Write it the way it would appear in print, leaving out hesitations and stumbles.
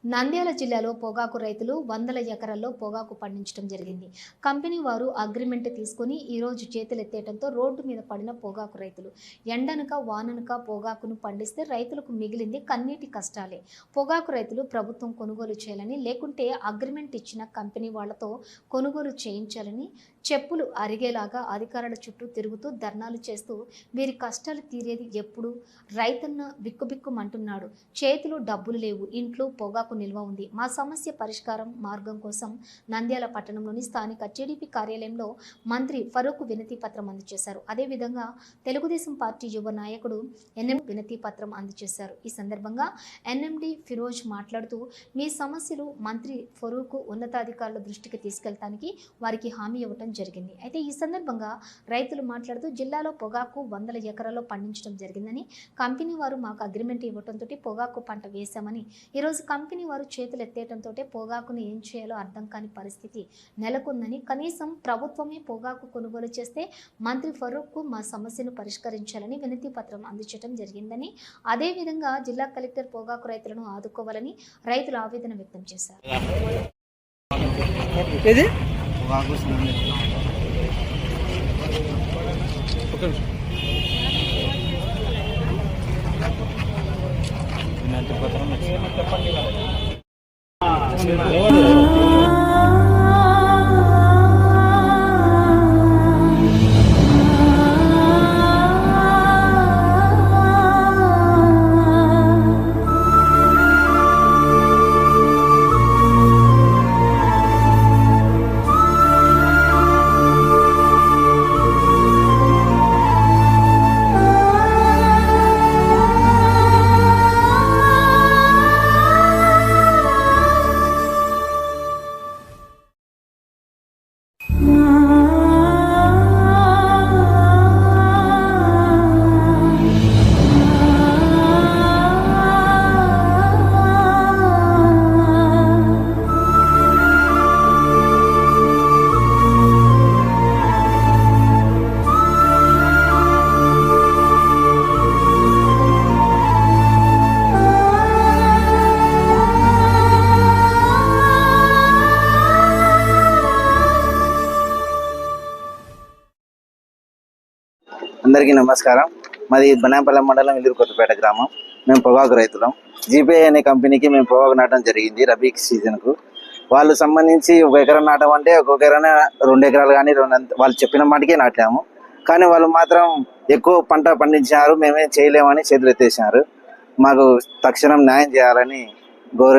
నంద్యాల జిల్లాలో పొగాకు రైతులు వందల ఎకరాల్లో పొగాకు పండించడం జరిగింది. కంపెనీ వారు అగ్రిమెంట్ తీసుకుని ఈరోజు చేతులెత్తేయడంతో రోడ్డు మీద పడిన పొగాకు రైతులు ఎండనక వాననక పొగాకును పండిస్తే రైతులకు మిగిలింది కన్నీటి కష్టాలే. పొగాకు రైతులు ప్రభుత్వం కొనుగోలు చేయాలని, లేకుంటే అగ్రిమెంట్ ఇచ్చిన కంపెనీ వాళ్లతో కొనుగోలు చేయించాలని చెప్పులు అరిగేలాగా అధికారుల చుట్టూ తిరుగుతూ ధర్నాలు చేస్తూ వీరి కష్టాలు తీరేది ఎప్పుడు? రైతన్న బిక్కుబిక్కుమంటున్నాడు. చేతిలో డబ్బులు లేవు, ఇంట్లో పొగాకు నిల్వ ఉంది. మా సమస్య పరిష్కారం మార్గం కోసం నంద్యాల పట్టణంలోని స్థానిక టీడీపీ కార్యాలయంలో మంత్రి ఫరూక్ వినతి పత్రం అందజేశారు. అదేవిధంగా తెలుగుదేశం పార్టీ యువ నాయకుడు ఎన్ఎం వినతి పత్రం అందజేశారు. ఈ సందర్భంగా ఎన్ఎండి ఫిరోజ్ మాట్లాడుతూ మీ సమస్యలు మంత్రి ఫరూక్ ఉన్నతాధికారుల దృష్టికి తీసుకెళ్తానికి వారికి హామీ ఇవ్వటం జరిగింది. అయితే ఈ సందర్భంగా రైతులు మాట్లాడుతూ జిల్లాలో పొగాకు వందల ఎకరాల్లో పండించడం జరిగిందని, కంపెనీ వారు మాకు అగ్రిమెంట్ ఇవ్వడంతో పొగాకు పంట వేశామని, ఈరోజు కంపెనీ వారు చేతులు ఎత్తేయడంతో పొగాకును ఏం చేయాలో అర్థం కాని పరిస్థితి నెలకొందని, కనీసం ప్రభుత్వమే పొగాకు కొనుగోలు చేస్తే మంత్రి ఫరూక్ మా సమస్యను పరిష్కరించాలని వినతి పత్రం అందజేయడం జరిగిందని, అదేవిధంగా జిల్లా కలెక్టర్ పొగాకు రైతులను ఆదుకోవాలని రైతులు ఆవేదన వ్యక్తం చేశారు. అందరికీ నమస్కారం. మాది బనాంపల్లి మండలం ఇల్లూరు కొత్తపేట గ్రామం. మేము పొగాకు రైతులం. జీపీఐ అనే కంపెనీకి మేము పొగాకు నాటడం జరిగింది రబీ సీజన్కు. వాళ్ళు సంబంధించి ఒక ఎకరం నాటమంటే ఒక్కొక్క ఎకరాన 2 ఎకరాలు కానీ వాళ్ళు చెప్పిన మాటకే నాటాము. కానీ వాళ్ళు మాత్రం ఎక్కువ పంట పండించారు, మేమేం చేయలేమని చేతులు ఎత్తేసారు. మాకు తక్షణం న్యాయం చేయాలని గౌరవ